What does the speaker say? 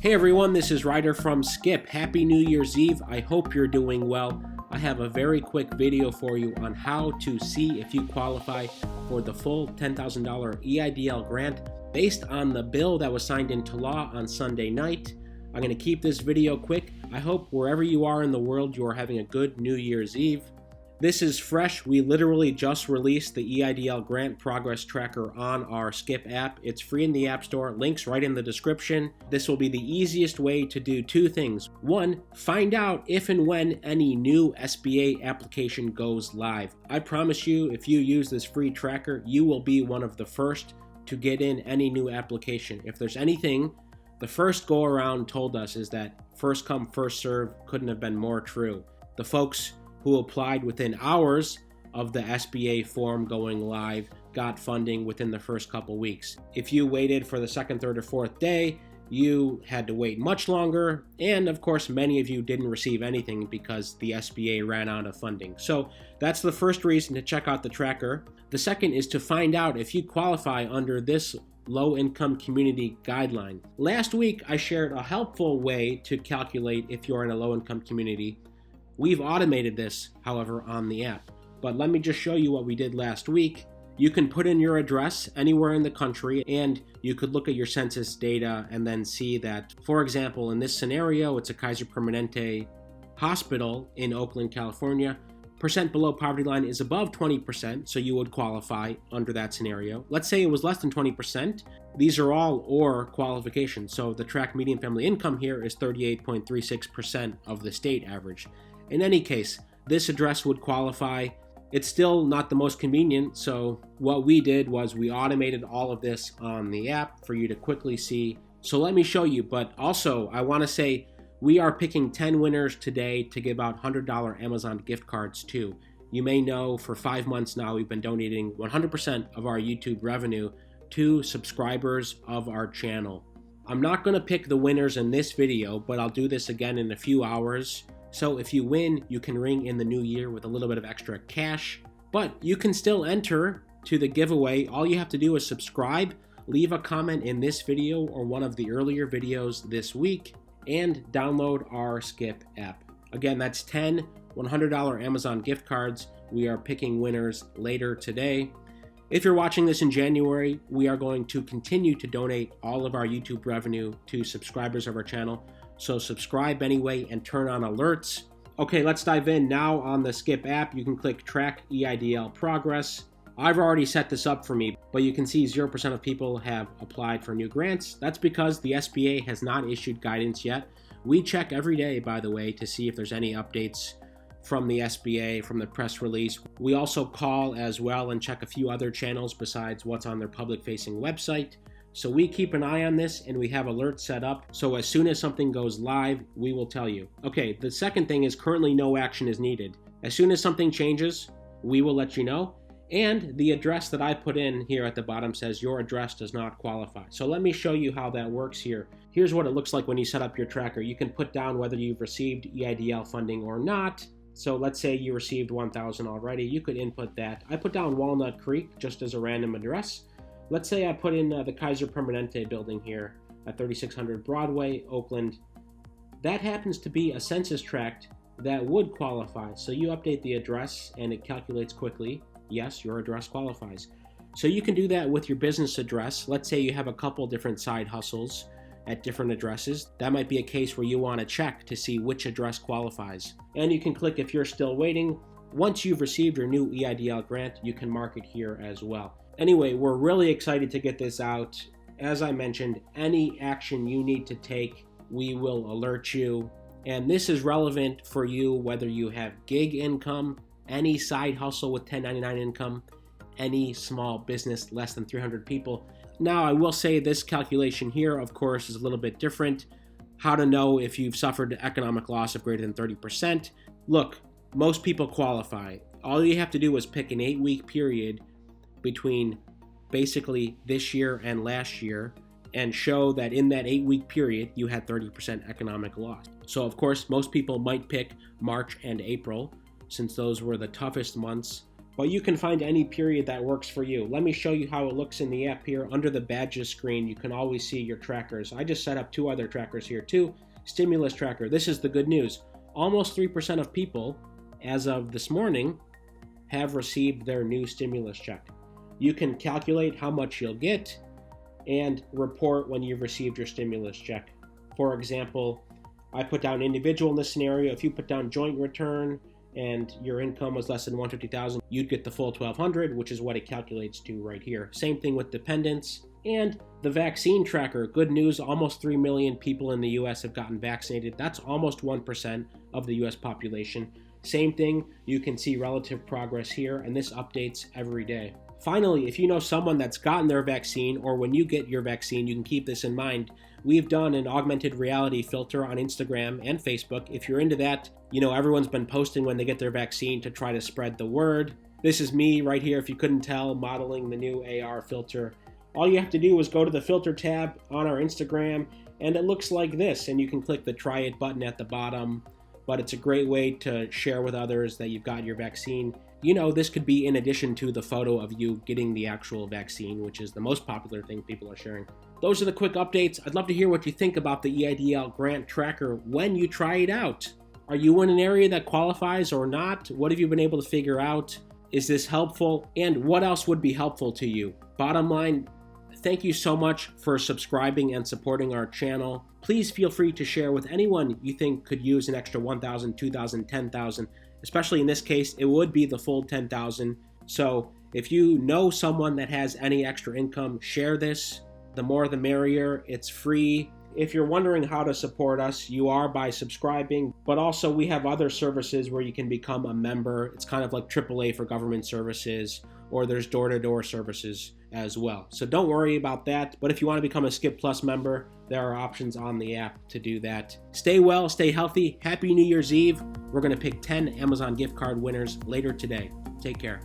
Hey everyone, this is Ryder from Skip. Happy New Year's Eve. I hope you're doing well. I have a very quick video for you on how to see if you qualify for the full $10,000 EIDL grant based on the bill that was signed into law on Sunday night. I'm going to keep this video quick. I hope wherever you are in the world, you are having a good New Year's Eve. This is fresh. We literally just released the EIDL Grant Progress Tracker on our Skip app. It's free in the App Store. Links right in the description. This will be the easiest way to do two things. One, find out if and when any new SBA application goes live. I promise you, if you use this free tracker, you will be one of the first to get in any new application. If there's anything the first go around told us is that first come, first serve couldn't have been more true. The folks who applied within hours of the SBA form going live got funding within the first couple weeks. If you waited for the second, third, or fourth day, you had to wait much longer, and of course many of you didn't receive anything because the SBA ran out of funding. So that's the first reason to check out the tracker. The second is to find out if you qualify under this low-income community guideline. Last week I shared a helpful way to calculate if you're in a low-income community. We've automated this, however, on the app. But let me just show you what we did last week. You can put in your address anywhere in the country, and you could look at your census data and then see that, for example, in this scenario, it's a Kaiser Permanente hospital in Oakland, California. Percent below poverty line is above 20%, so you would qualify under that scenario. Let's say it was less than 20%. These are all OR qualifications. So the track median family income here is 38.36% of the state average. In any case, this address would qualify. It's still not the most convenient, so what we did was we automated all of this on the app for you to quickly see. So let me show you, but also I want to say we are picking 10 winners today to give out $100 Amazon gift cards to. You may know for 5 months now we've been donating 100% of our YouTube revenue to subscribers of our channel. I'm not going to pick the winners in this video, but I'll do this again in a few hours. So if you win, you can ring in the new year with a little bit of extra cash, but you can still enter to the giveaway. All you have to do is subscribe, leave a comment in this video or one of the earlier videos this week, and download our Skip app. Again, that's 10 $100 Amazon gift cards. We are picking winners later today. If you're watching this in January, we are going to continue to donate all of our YouTube revenue to subscribers of our channel. So subscribe anyway and turn on alerts. Okay, let's dive in now. On the Skip app, you can click Track EIDL Progress. I've already set this up for me, but you can see 0% of people have applied for new grants. That's because the SBA has not issued guidance yet. We check every day, by the way, to see if there's any updates from the SBA, from the press release. We also call as well and check a few other channels besides what's on their public-facing website. So we keep an eye on this and we have alerts set up. So as soon as something goes live, we will tell you. Okay, the second thing is currently no action is needed. As soon as something changes, we will let you know. And the address that I put in here at the bottom says your address does not qualify. So let me show you how that works here. Here's what it looks like when you set up your tracker. You can put down whether you've received EIDL funding or not. So let's say you received $1,000 already. You could input that. I put down Walnut Creek just as a random address. Let's say I put in the Kaiser Permanente building here at 3600 Broadway, Oakland. That happens to be a census tract that would qualify. So you update the address and it calculates quickly. Yes, your address qualifies. So you can do that with your business address. Let's say you have a couple different side hustles at different addresses. That might be a case where you want to check to see which address qualifies. And you can click if you're still waiting. Once you've received your new EIDL grant, you can mark it here as well. Anyway, we're really excited to get this out. As I mentioned, any action you need to take, we will alert you. And this is relevant for you whether you have gig income, any side hustle with 1099 income, any small business less than 300 people. Now, I will say this calculation here, of course, is a little bit different. How to know if you've suffered economic loss of greater than 30%. Look, most people qualify. All you have to do is pick an 8-week period between basically this year and last year and show that in that 8-week period you had 30% economic loss. So of course most people might pick March and April since those were the toughest months but you can find any period that works for you. Let me show you how it looks in the app here. Under the badges screen, you can always see your trackers. I just set up 2 other trackers here too. Stimulus tracker. This is the good news. Almost 3% of people, as of this morning, have received their new stimulus check. You can calculate how much you'll get and report when you've received your stimulus check. For example, I put down individual in this scenario. If you put down joint return and your income was less than $150,000, you'd get the full $1,200, which is what it calculates to right here. Same thing with dependents. And the vaccine tracker, good news, almost 3 million people in the US have gotten vaccinated. That's almost 1% of the US population. Same thing, you can see relative progress here, and this updates every day. Finally, if you know someone that's gotten their vaccine, or when you get your vaccine, you can keep this in mind. We've done an augmented reality filter on Instagram and Facebook. If you're into that, you know everyone's been posting when they get their vaccine to try to spread the word. This is me right here, if you couldn't tell, modeling the new AR filter. All you have to do is go to the filter tab on our Instagram, and it looks like this, and you can click the try it button at the bottom, but it's a great way to share with others that you've got your vaccine. You know, this could be in addition to the photo of you getting the actual vaccine, which is the most popular thing people are sharing. Those are the quick updates. I'd love to hear what you think about the EIDL grant tracker when you try it out. Are you in an area that qualifies or not? What have you been able to figure out? Is this helpful? And what else would be helpful to you? Bottom line, thank you so much for subscribing and supporting our channel. Please feel free to share with anyone you think could use an extra $1,000, $2,000, $10,000. Especially in this case, it would be the full $10,000. So if you know someone that has any extra income, share this. The more the merrier. It's free. If you're wondering how to support us, you are by subscribing, but also we have other services where you can become a member. It's kind of like AAA for government services, or there's door-to-door services as well. So don't worry about that. But if you want to become a Skip Plus member, there are options on the app to do that. Stay well, stay healthy. Happy New Year's Eve. We're going to pick 10 Amazon gift card winners later today. Take care.